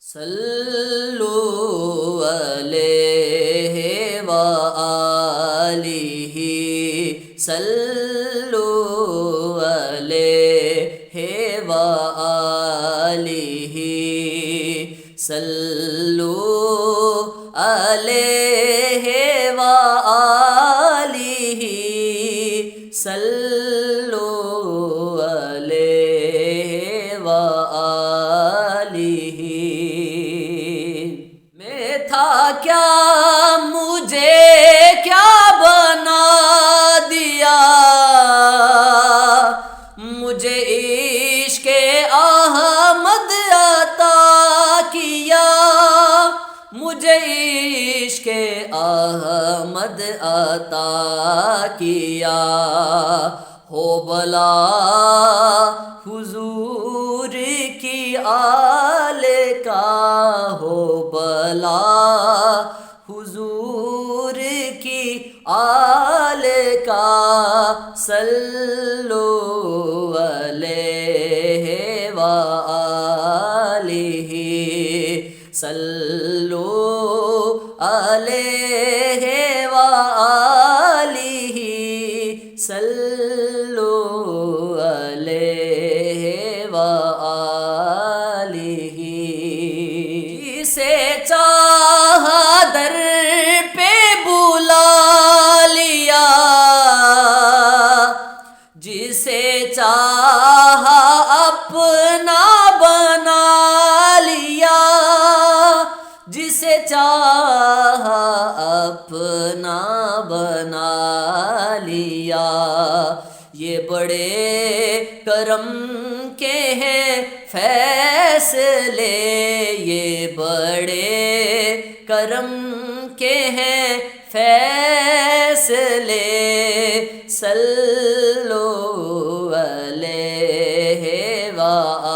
صلو علیہ وآلہ صلو علیہ وآلہ صلو علیہ وآلہ صلو علیہ وآلہ میں تھا کیا مجھے کیا بنا دیا مجھے عشق احمد عطا کیا مجھے عشق احمد عطا کیا ہو بلا حضور کی آل کا ہو بلا حضور کی آل کا صلو علیہ وآلہ صلو علیہ وآلہ صلو علیہ وآلہ جسے چاہا در پہ بلا لیا جسے چاہا اپنا بنا لیا جسے چاہا اپنا بنا لیا یہ بڑے کرم کے ہیں فیصلے یہ بڑے کرم کے ہیں فیصلے صلو علیہ وآلہ